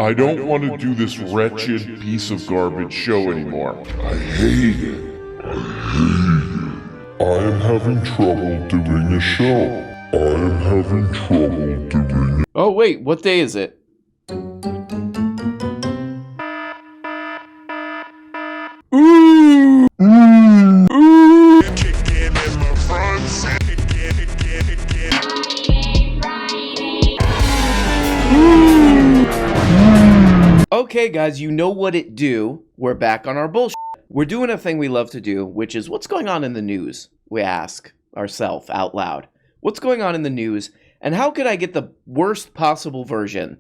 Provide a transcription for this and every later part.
I don't want to do this wretched piece of garbage show anymore. I hate it. I am having trouble doing a show. Oh, wait, what day is it? Ooh! Okay, guys, you know what it do. We're back on our bullshit. We're doing a thing we love to do, which is what's going on in the news? We ask ourselves out loud. What's going on in the news, and how could I get the worst possible version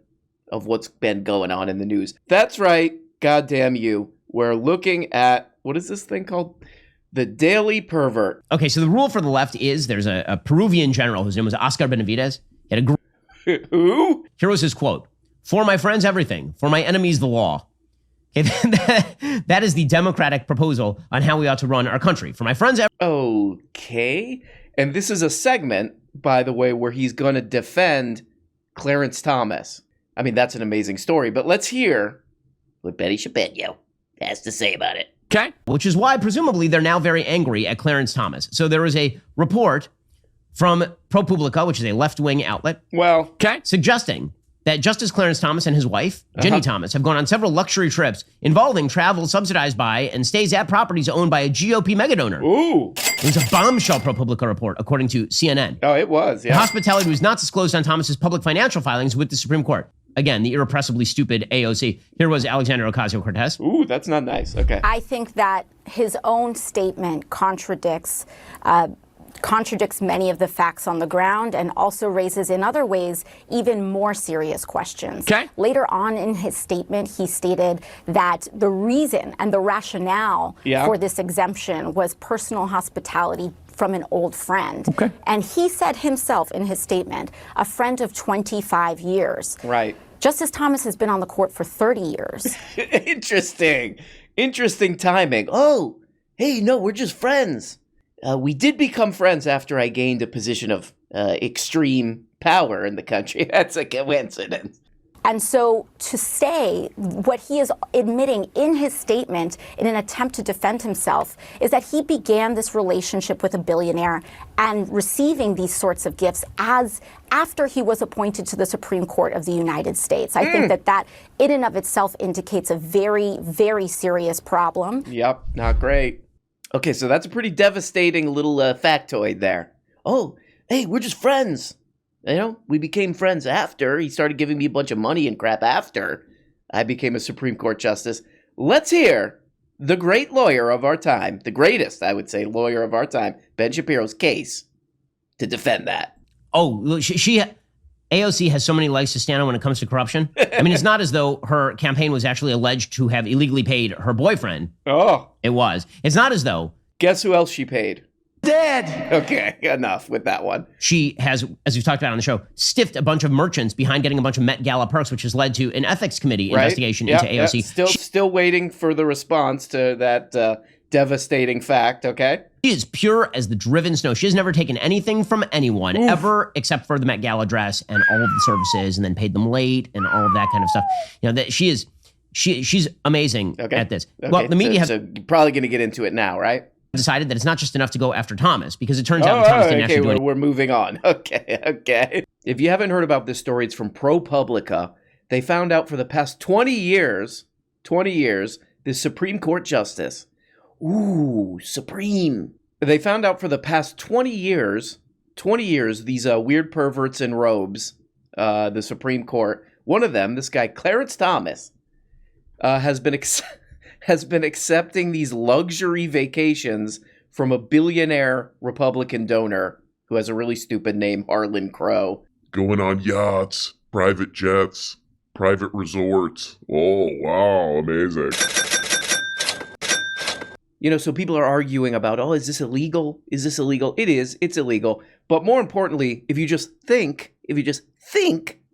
of what's been going on in the news? That's right, goddamn you. We're looking at, what is this thing called? The Daily Pervert. Okay, so the rule for the left is there's a Peruvian general whose name was Oscar Benavides. He had Who? Here was his quote. "For my friends, everything. For my enemies, the law." Okay, that is the Democratic proposal on how we ought to run our country. For my friends, Okay. And this is a segment, by the way, where he's going to defend Clarence Thomas. I mean, that's an amazing story, but let's hear what Betty Shapiro has to say about it. Okay. Which is why, presumably, they're now very angry at Clarence Thomas. So there was a report from ProPublica, which is a left-wing outlet, suggesting that Justice Clarence Thomas and his wife, Ginny Thomas, have gone on several luxury trips involving travel subsidized by and stays at properties owned by a GOP megadonor. Ooh. It was a bombshell ProPublica report, according to CNN. Oh, it was, yeah. The hospitality was not disclosed on Thomas's public financial filings with the Supreme Court. Again, the irrepressibly stupid AOC. Here was Alexandria Ocasio-Cortez. Ooh, that's not nice. Okay. I think that his own statement contradicts many of the facts on the ground and also raises in other ways even more serious questions. Okay. Later on in his statement, he stated that the reason and the rationale for this exemption was personal hospitality from an old friend. Okay. And he said himself in his statement, a friend of 25 years. Right. Justice Thomas has been on the court for 30 years. Interesting timing. Oh, hey, no, we're just friends. We did become friends after I gained a position of extreme power in the country. That's a coincidence. And so to say what he is admitting in his statement in an attempt to defend himself is that he began this relationship with a billionaire and receiving these sorts of gifts after he was appointed to the Supreme Court of the United States. I think that in and of itself indicates a very, very serious problem. Yep, not great. Okay, so that's a pretty devastating little factoid there. Oh, hey, we're just friends. You know, we became friends after. He started giving me a bunch of money and crap after I became a Supreme Court justice. Let's hear the great lawyer of our time, the greatest, I would say, lawyer of our time, Ben Shapiro's case to defend that. Oh, AOC has so many legs to stand on when it comes to corruption. I mean, it's not as though her campaign was actually alleged to have illegally paid her boyfriend. Oh. It was. It's not as though. Guess who else she paid? Dead. Okay, enough with that one. She has, as we've talked about on the show, stiffed a bunch of merchants behind getting a bunch of Met Gala perks, which has led to an ethics committee investigation into AOC. Still waiting for the response to that devastating fact, okay? She is pure as the driven snow. She has never taken anything from anyone ever except for the Met Gala dress and all of the services and then paid them late and all of that kind of stuff. You know, that she's amazing at this. Okay. Well, the media so you're probably going to get into it now, right? Decided that it's not just enough to go after Thomas because it turns out that Thomas didn't actually do anything. We're moving on. Okay. If you haven't heard about this story, it's from ProPublica. They found out for the past 20 years, this Supreme Court justice. Ooh, Supreme. They found out for the past 20 years, these weird perverts in robes, the Supreme Court, one of them, this guy, Clarence Thomas, has been accepting these luxury vacations from a billionaire Republican donor who has a really stupid name, Harlan Crow. Going on yachts, private jets, private resorts. Oh, wow, amazing. You know, so people are arguing about, oh, is this illegal? Is this illegal? It is. It's illegal. But more importantly, if you just think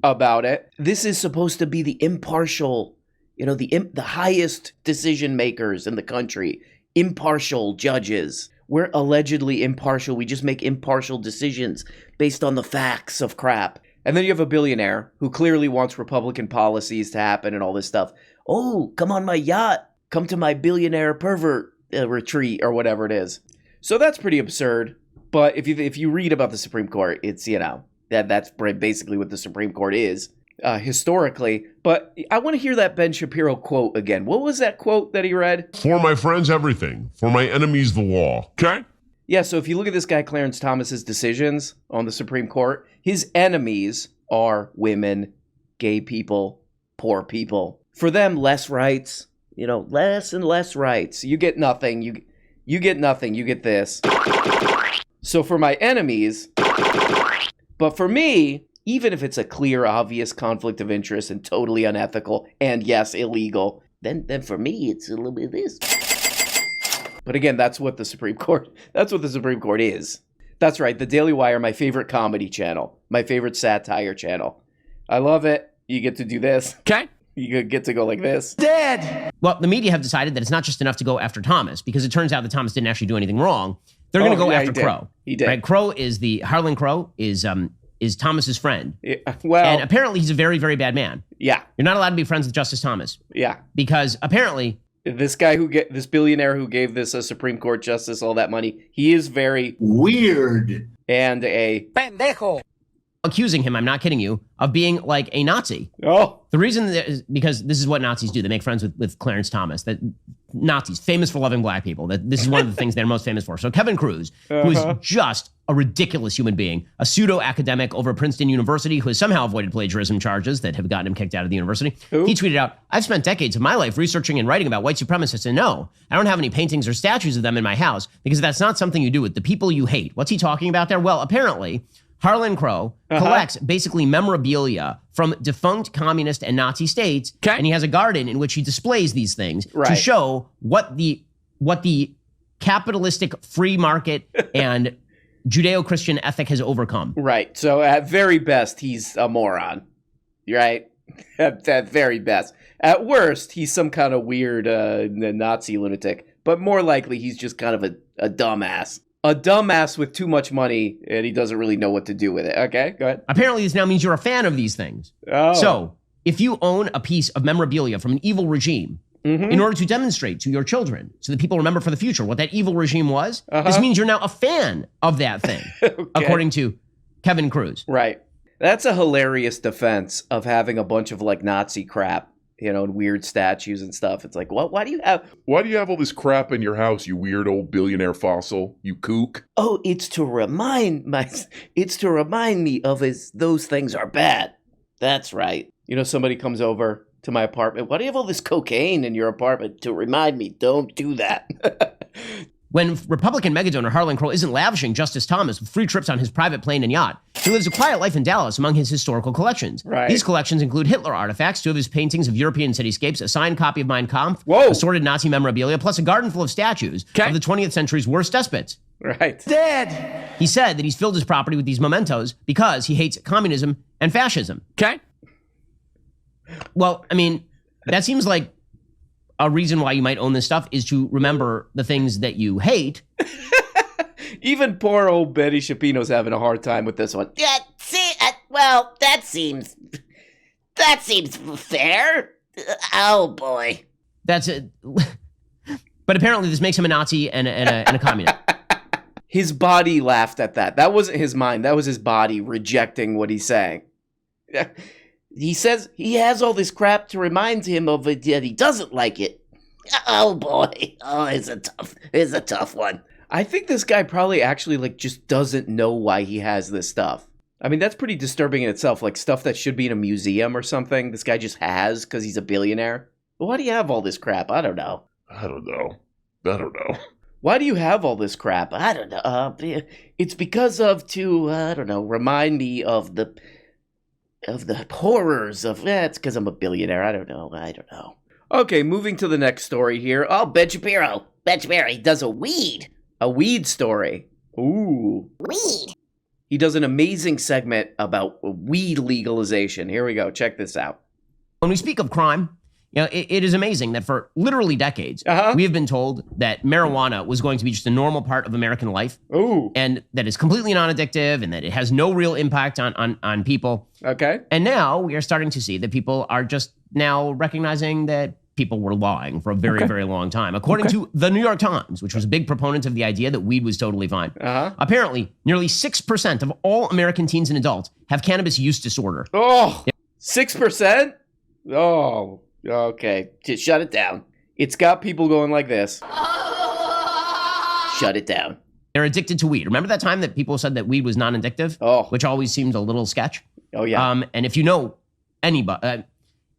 about it, this is supposed to be the impartial, you know, the highest decision makers in the country, impartial judges. We're allegedly impartial. We just make impartial decisions based on the facts of crap. And then you have a billionaire who clearly wants Republican policies to happen and all this stuff. Oh, come on my yacht. Come to my billionaire pervert retreat or whatever it is. So that's pretty absurd. But if you read about the Supreme Court, it's, that's basically what the Supreme Court is historically. But I want to hear that Ben Shapiro quote again. What was that quote that he read? For my friends, everything. For my enemies, the law. Okay? Yeah, so if you look at this guy Clarence Thomas's decisions on the Supreme Court, his enemies are women, gay people, poor people. For them, less rights, less and less rights. You get nothing. You get nothing. You get this. So for my enemies, but for me, even if it's a clear, obvious conflict of interest and totally unethical and yes, illegal, then for me, it's a little bit of this. But again, that's what the Supreme Court is. That's right. The Daily Wire, my favorite comedy channel, my favorite satire channel. I love it. You get to do this. Okay. You get to go like this. Dead. Well, the media have decided that it's not just enough to go after Thomas, because it turns out that Thomas didn't actually do anything wrong. They're going to go after Crow. He did. Right? Harlan Crow is Thomas's friend. Yeah, well, and apparently he's a very, very bad man. Yeah. You're not allowed to be friends with Justice Thomas. Yeah. Because apparently this guy this billionaire who gave this Supreme Court justice all that money, he is very weird and a pendejo. Accusing him, I'm not kidding you, of being like a Nazi. Oh. The reason is because this is what Nazis do. They make friends with Clarence Thomas. That Nazis, famous for loving black people. That this is one of the things they're most famous for. So Kevin Cruz, who is just a ridiculous human being, a pseudo-academic over at Princeton University who has somehow avoided plagiarism charges that have gotten him kicked out of the university. Who? He tweeted out, I've spent decades of my life researching and writing about white supremacists, and no, I don't have any paintings or statues of them in my house because that's not something you do with the people you hate. What's he talking about there? Well, apparently, Harlan Crow collects basically memorabilia from defunct communist and Nazi states, and he has a garden in which he displays these things to show what the capitalistic free market and Judeo-Christian ethic has overcome. Right. So at very best, he's a moron. Right? At very best. At worst, he's some kind of weird Nazi lunatic. But more likely, he's just kind of a dumbass. A dumbass with too much money, and he doesn't really know what to do with it. Okay, go ahead. Apparently, this now means you're a fan of these things. Oh. So, if you own a piece of memorabilia from an evil regime, in order to demonstrate to your children, so that people remember for the future what that evil regime was, this means you're now a fan of that thing, according to Kevin Cruz. Right. That's a hilarious defense of having a bunch of like Nazi crap, and weird statues and stuff. It's like, why do you have all this crap in your house, you weird old billionaire fossil, you kook? Oh, it's to remind me of those things are bad. That's right. Somebody comes over to my apartment. Why do you have all this cocaine in your apartment? To remind me, don't do that. When Republican megadonor Harlan Crow isn't lavishing Justice Thomas with free trips on his private plane and yacht, he lives a quiet life in Dallas among his historical collections. Right. These collections include Hitler artifacts, 2 of his paintings of European cityscapes, a signed copy of Mein Kampf, assorted Nazi memorabilia, plus a garden full of statues of the 20th century's worst despots. Right. Dead. He said that he's filled his property with these mementos because he hates communism and fascism. Okay. Well, I mean, that seems like a reason why you might own this stuff is to remember the things that you hate. Even poor old Betty Shapino's having a hard time with this one. Yeah, see, well, that seems fair. Oh boy. That's it. But apparently this makes him a Nazi and a communist. His body laughed at that. That wasn't his mind. That was his body rejecting what he's saying. He says he has all this crap to remind him of it, yet he doesn't like it. Oh boy. Oh, it's a tough one. I think this guy probably actually just doesn't know why he has this stuff. I mean, that's pretty disturbing in itself. Like stuff that should be in a museum or something. This guy just has because he's a billionaire. But why do you have all this crap? I don't know. Why do you have all this crap? I don't know. It's because of remind me of the horrors of, it's because I'm a billionaire. I don't know. Okay, moving to the next story here. Oh, Ben Shapiro. He does a weed. A weed story. Ooh. Weed. He does an amazing segment about weed legalization. Here we go. Check this out. When we speak of crime, You know, it is amazing that for literally decades, we have been told that marijuana was going to be just a normal part of American life. Ooh. And that it's completely non-addictive and that it has no real impact on people. Okay. And now we are starting to see that people are just now recognizing that people were lying for a very, very long time. According to the New York Times, which was a big proponent of the idea that weed was totally fine. Apparently, nearly 6% of all American teens and adults have cannabis use disorder. Oh, 6%? Oh, okay. Just shut it down. It's got people going like this. Shut it down. They're addicted to weed. Remember that time that people said that weed was non-addictive? Oh. Which always seemed a little sketch? Oh, yeah. And if you know anybody,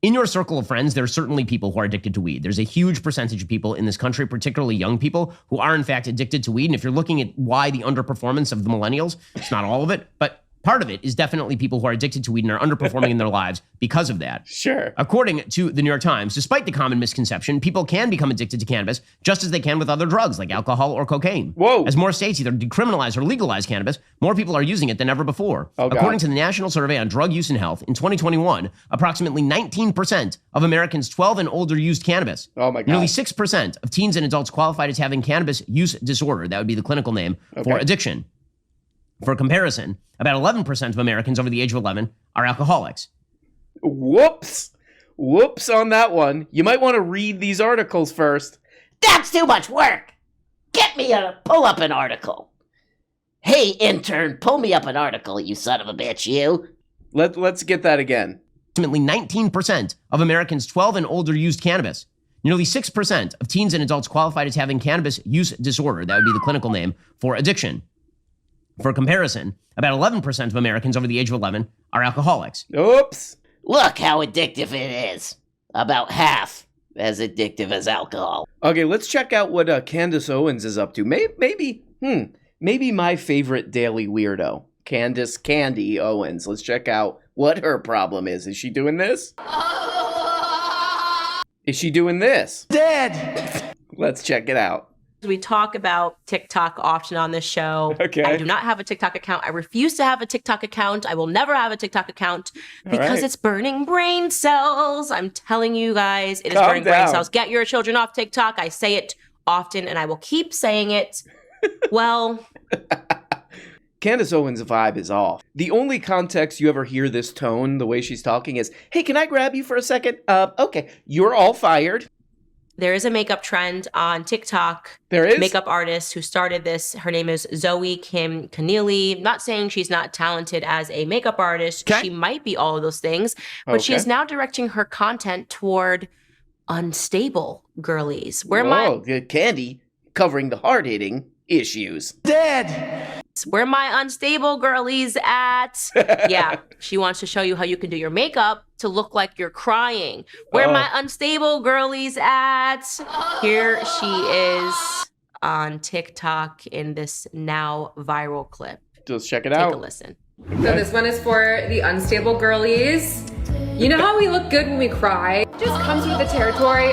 in your circle of friends, there are certainly people who are addicted to weed. There's a huge percentage of people in this country, particularly young people, who are in fact addicted to weed. And if you're looking at why the underperformance of the millennials, it's not all of it, but part of it is definitely people who are addicted to weed and are underperforming in their lives because of that. Sure. According to the New York Times, despite the common misconception, people can become addicted to cannabis just as they can with other drugs like alcohol or cocaine. Whoa. As more states either decriminalize or legalize cannabis, more people are using it than ever before. Oh, God. According to the National Survey on Drug Use and Health, in 2021, approximately 19% of Americans 12 and older used cannabis. Oh, my God. Nearly 6% of teens and adults qualified as having cannabis use disorder. That would be the clinical name for addiction. For comparison, about 11% of Americans over the age of 11 are alcoholics. Whoops. Whoops on that one. You might want to read these articles first. That's too much work. Pull up an article. Hey, intern, pull me up an article, you son of a bitch, you. Let's get that again. Approximately 19% of Americans 12 and older used cannabis. Nearly 6% of teens and adults qualified as having cannabis use disorder. That would be the clinical name for addiction. For comparison, about 11% of Americans over the age of 11 are alcoholics. Oops. Look how addictive it is. About half as addictive as alcohol. Okay, let's check out what Candace Owens is up to. Maybe my favorite daily weirdo, Candace Candy Owens. Let's check out what her problem is. Is she doing this? Is she doing this? Dead. Let's check it out. We talk about TikTok often on this show. Okay. I do not have a TikTok account. I refuse to have a TikTok account. I will never have a TikTok account because it's burning brain cells. I'm telling you guys, it is burning brain cells. Get your children off TikTok. I say it often and I will keep saying it. Well, Candace Owens' vibe is off. The only context you ever hear this tone, the way she's talking, is, hey, can I grab you for a second? Okay, you're all fired. there is a makeup trend on TikTok. There is? Makeup artist who started this. Her name is Zoe Kim Keneally. Not saying she's not talented as a makeup artist. Okay. She might be all of those things. But she is now directing her content toward unstable girlies. Candy covering the hard-hitting issues. Where my unstable girlies at? Yeah, she wants to show you how you can do your makeup to look like you're crying. Where my unstable girlies at? Here she is on TikTok in this now viral clip. Just check it out. Take a listen. So this one is for the unstable girlies. You know how we look good when we cry? Just comes with the territory.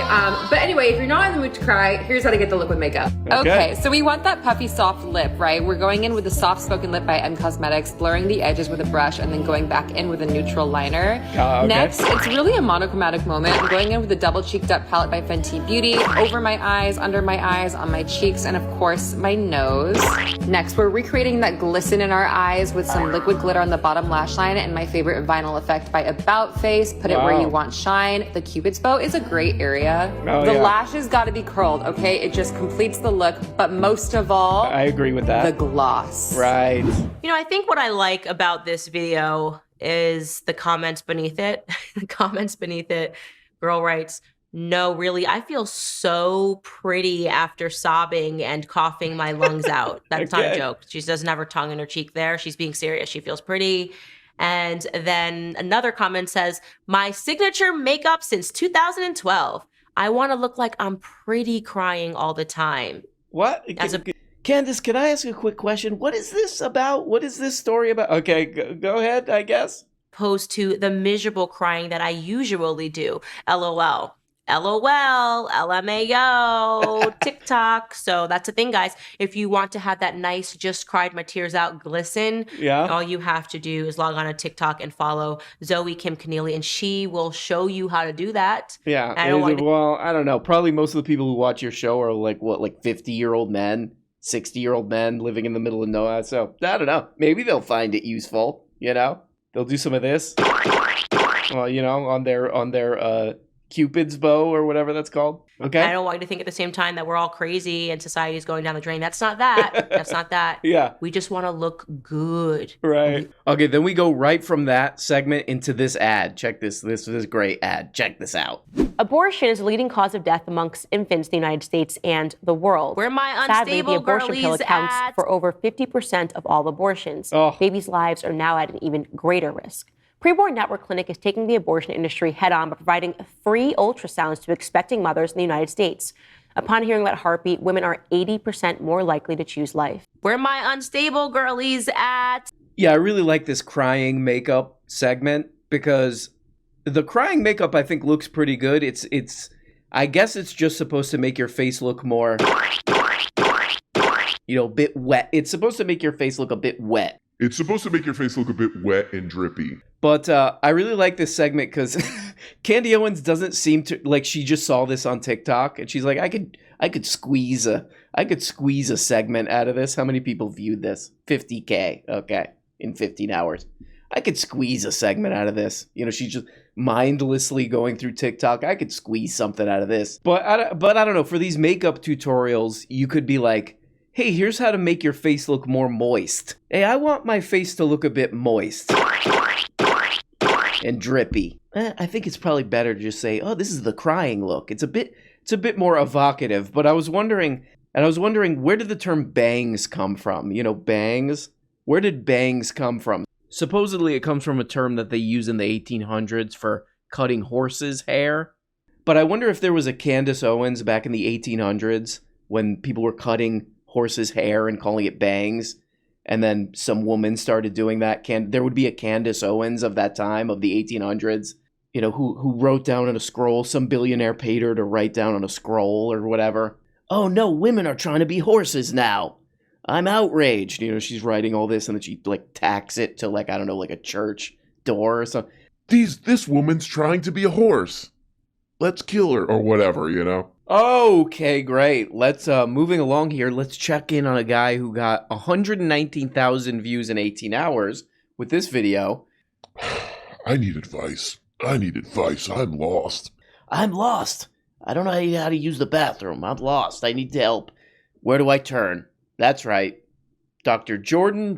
But anyway, if you're not in the mood to cry, here's how to get the look with makeup. Okay, so we want that puffy soft lip, right? We're going in with the soft spoken lip by M Cosmetics, blurring the edges with a brush, and then going back in with a neutral liner. Next, it's really a monochromatic moment. I'm going in with a double cheeked up palette by Fenty Beauty, over my eyes, under my eyes, on my cheeks, and of course, my nose. Next, we're recreating that glisten in our eyes with some liquid glitter on the bottom lash line and my favorite vinyl effect by About Face. Put it where you want shine. The Cupid's bow is a great area. The lashes got to be curled, okay? It just completes the look. But most of all, I agree with that. The gloss. Right. You know, I think what I like about this video is the comments beneath it. The comments beneath it. Girl writes, "No, really, I feel so pretty after sobbing and coughing my lungs out." That's not a joke. She doesn't have her tongue in her cheek there. She's being serious. She feels pretty. And then another comment says, "My signature makeup since 2012. I want to look like I'm pretty crying all the time." What? Candace, can I ask a quick question? What is this about? What is this story about? Okay, go ahead, I guess. Opposed to the miserable crying that I usually do. LOL. LOL, LMAO, TikTok. So that's the thing, guys. If you want to have that nice just cried my tears out glisten, all you have to do is log on to TikTok and follow Zoe Kim Keneally, and she will show you how to do that. Yeah. Well, I don't know. Probably most of the people who watch your show are like 50-year-old men, 60-year-old men living in the middle of nowhere. So I don't know. Maybe they'll find it useful. They'll do some of this. Well, on their Cupid's bow or whatever that's called. Okay. I don't want you to think at the same time that we're all crazy and society is going down the drain. That's not that. That's not that. Yeah. We just want to look good. Right. Okay, then we go right from that segment into this ad. Check this. This is a great ad. Check this out. Abortion is the leading cause of death amongst infants in the United States and the world. Where my Sadly, the unstable abortion pill girlies accounts at? for over 50% of all abortions. Oh. Babies' lives are now at an even greater risk. Preborn Network Clinic is taking the abortion industry head-on by providing free ultrasounds to expecting mothers in the United States. Upon hearing about Heartbeat, women are 80% more likely to choose life. Where my unstable girlies at? Yeah, I really like this crying makeup segment because the crying makeup I think looks pretty good. It's I guess it's just supposed to make your face look more a bit wet. It's supposed to make your face look a bit wet. It's supposed to make your face look a bit wet and drippy. But I really like this segment because Candy Owens doesn't seem to like. She just saw this on TikTok and she's like, I could squeeze a segment out of this. How many people viewed this? 50K. Okay, in 15 hours, I could squeeze a segment out of this. She's just mindlessly going through TikTok. I could squeeze something out of this. But I don't know. For these makeup tutorials, you could be like, hey, here's how to make your face look more moist. Hey, I want my face to look a bit moist and drippy. I think it's probably better to just say, oh, this is the crying look. It's a bit more evocative. But I was wondering, where did the term bangs come from? Bangs? Where did bangs come from? Supposedly it comes from a term that they use in the 1800s for cutting horses' hair. But I wonder if there was a Candace Owens back in the 1800s when people were cutting horse's hair and calling it bangs, and then some woman started doing that. There would be a Candace Owens of that time, of the 1800s, who wrote down on a scroll. Some billionaire paid her to write down on a scroll or whatever. Oh no, women are trying to be horses now. I'm outraged. She's writing all this and then she tacks it to a church door or something. This woman's trying to be a horse. Let's kill her or whatever. Okay, great. Let's moving along here. Let's check in on a guy who got 119,000 views in 18 hours with this video. I need advice. I'm lost. I'm lost. I don't know how to use the bathroom. I'm lost. I need help. Where do I turn? That's right. Dr. Jordan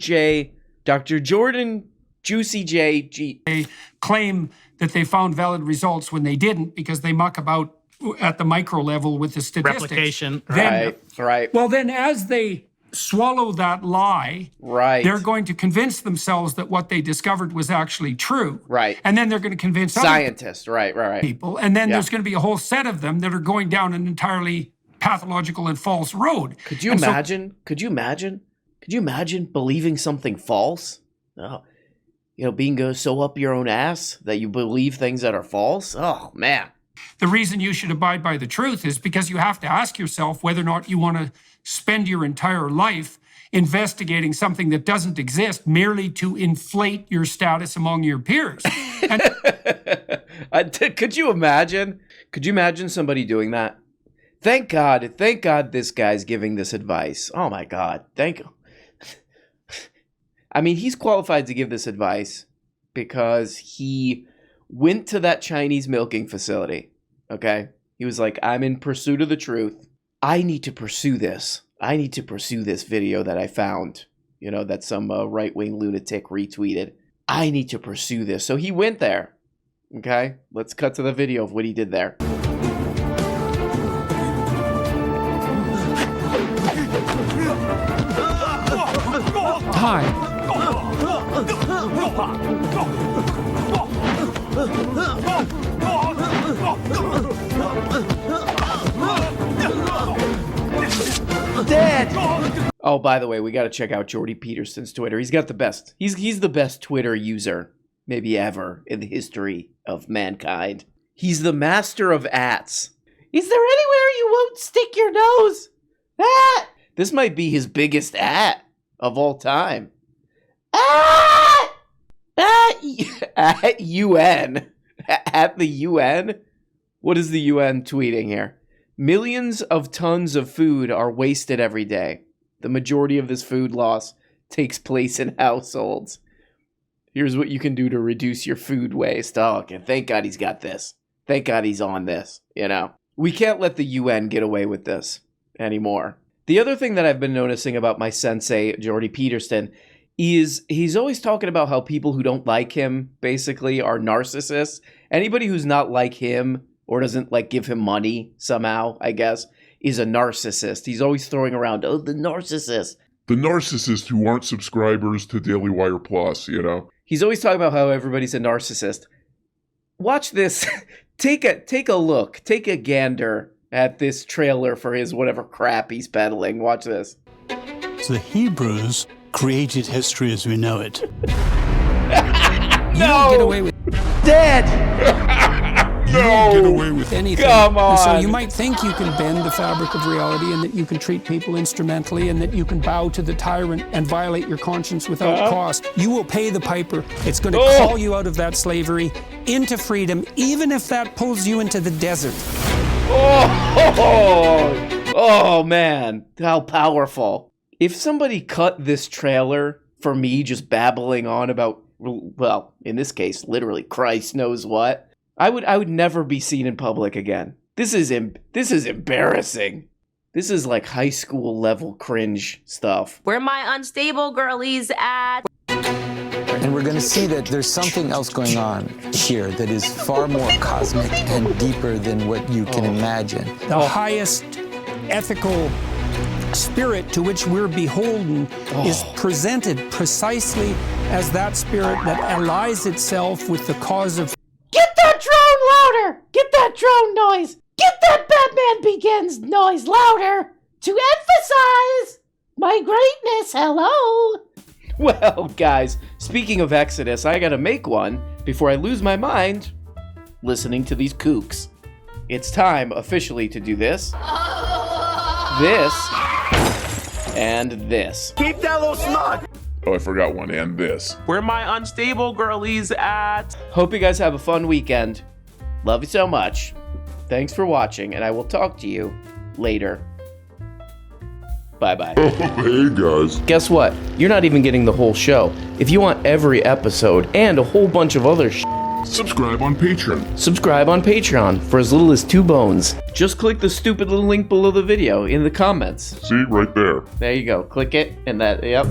Juicy J G. They claim that they found valid results when they didn't because they muck about at the micro level with the statistics. Replication. Right. Well, then as they swallow that lie, they're going to convince themselves that what they discovered was actually true. Right. And then they're going to convince scientists, right. people. And then there's going to be a whole set of them that are going down an entirely pathological and false road. Could you imagine? Could you imagine believing something false? Oh, being so up your own ass that you believe things that are false? Oh, man. The reason you should abide by the truth is because you have to ask yourself whether or not you want to spend your entire life investigating something that doesn't exist merely to inflate your status among your peers. Could you imagine? Could you imagine somebody doing that? Thank God this guy's giving this advice. Oh my God. Thank you. I mean, he's qualified to give this advice because he went to that Chinese milking facility, okay? He was like, I'm in pursuit of the truth. I need to pursue this. I need to pursue this video that I found, that some right-wing lunatic retweeted. I need to pursue this. So he went there, okay? Let's cut to the video of what he did there. Hi. Dead. Oh, by the way, we got to check out Jordy Peterson's Twitter. He's got the best. He's the best Twitter user maybe ever in the history of mankind. He's the master of ats. Is there anywhere you won't stick your nose? Ah! This might be his biggest at of all time. At UN. At the UN? What is the UN tweeting here? Millions of tons of food are wasted every day. The majority of this food loss takes place in households. Here's what you can do to reduce your food waste. Oh, okay. Thank God he's got this. Thank God he's on this, you know. We can't let the UN get away with this anymore. The other thing that I've been noticing about my sensei, Jordy Peterson, is he's always talking about how people who don't like him basically are narcissists. Anybody who's not like him or doesn't like give him money somehow, I guess, is a narcissist. He's always throwing around, oh, the narcissist. The narcissists who aren't subscribers to Daily Wire Plus, you know. He's always talking about how everybody's a narcissist. Watch this. Take a look. Take a gander at this trailer for his whatever crap he's peddling. Watch this. So the Hebrews created history as we know it. You don't get away with dead. You don't get away with anything. Come on. And so you might think you can bend the fabric of reality and that you can treat people instrumentally and that you can bow to the tyrant and violate your conscience without cost. You will pay the piper. It's going to call you out of that slavery into freedom, even if that pulls you into the desert. Oh man, how powerful. If somebody cut this trailer for me just babbling on about, well, in this case, literally Christ knows what, I would never be seen in public again. This is embarrassing. This is like high school level cringe stuff. Where my unstable girlies at? And we're going to see that there's something else going on here that is far more cosmic and deeper than what you can imagine. The highest ethical spirit to which we're beholden is presented precisely as that spirit that allies itself with the cause of... Get that drone louder! Get that drone noise! Get that Batman Begins noise louder! To emphasize my greatness, hello! Well, guys, speaking of Exodus, I gotta make one before I lose my mind listening to these kooks. It's time officially to do this, this, and this. Keep that little smug. Oh, I forgot one, and this. Where my unstable girlies at? Hope you guys have a fun weekend. Love you so much. Thanks for watching, and I will talk to you later. Bye-bye. Oh, hey, guys. Guess what? You're not even getting the whole show. If you want every episode and a whole bunch of other subscribe on Patreon. Subscribe on Patreon for as little as 2 bones. Just click the stupid little link below the video in the comments. See, right there. There you go. Click it, and that, yep.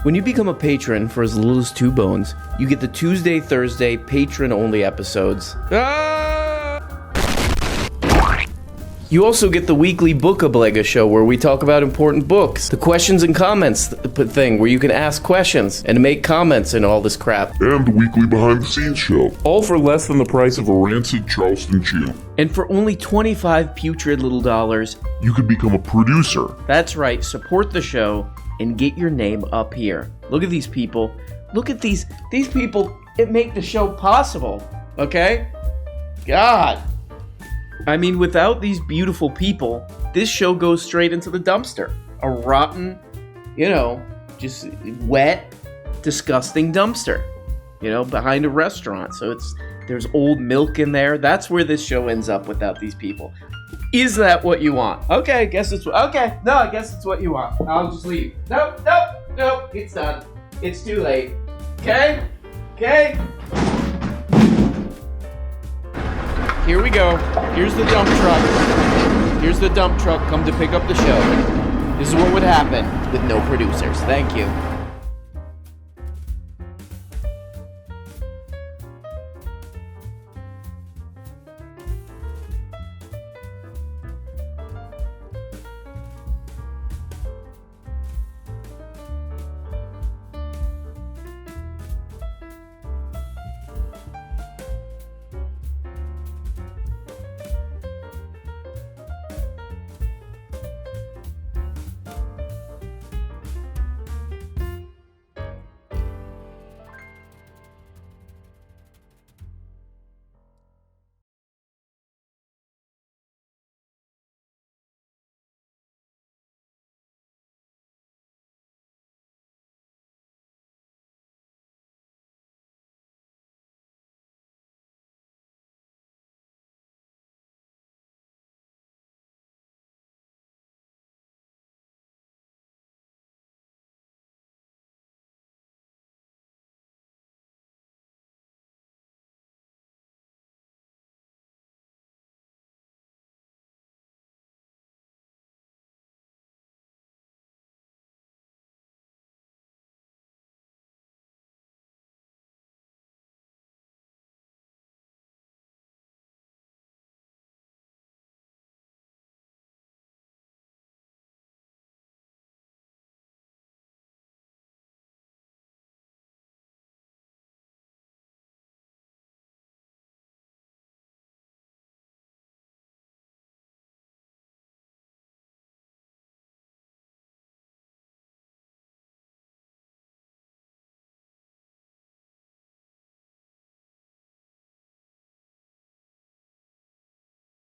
When you become a patron for as little as 2 bones, you get the Tuesday, Thursday, patron-only episodes. You also get the weekly Book-a-Blega show where we talk about important books. The questions and comments thing where you can ask questions and make comments and all this crap. And the weekly behind-the-scenes show. All for less than the price of a rancid Charleston Chew. And for only 25 putrid little dollars, you could become a producer. That's right, support the show and get your name up here. Look at these people. Look at these people that make the show possible, okay? God. I mean, without these beautiful people, this show goes straight into the dumpster. A rotten, just wet, disgusting dumpster, behind a restaurant. So there's old milk in there. That's where this show ends up without these people. Is that what you want? Okay, I guess it's what you want. I'll just leave. Nope, it's done. It's too late. Okay? Here we go. Here's the dump truck. Here's the dump truck come to pick up the show. This is what would happen with no producers. Thank you.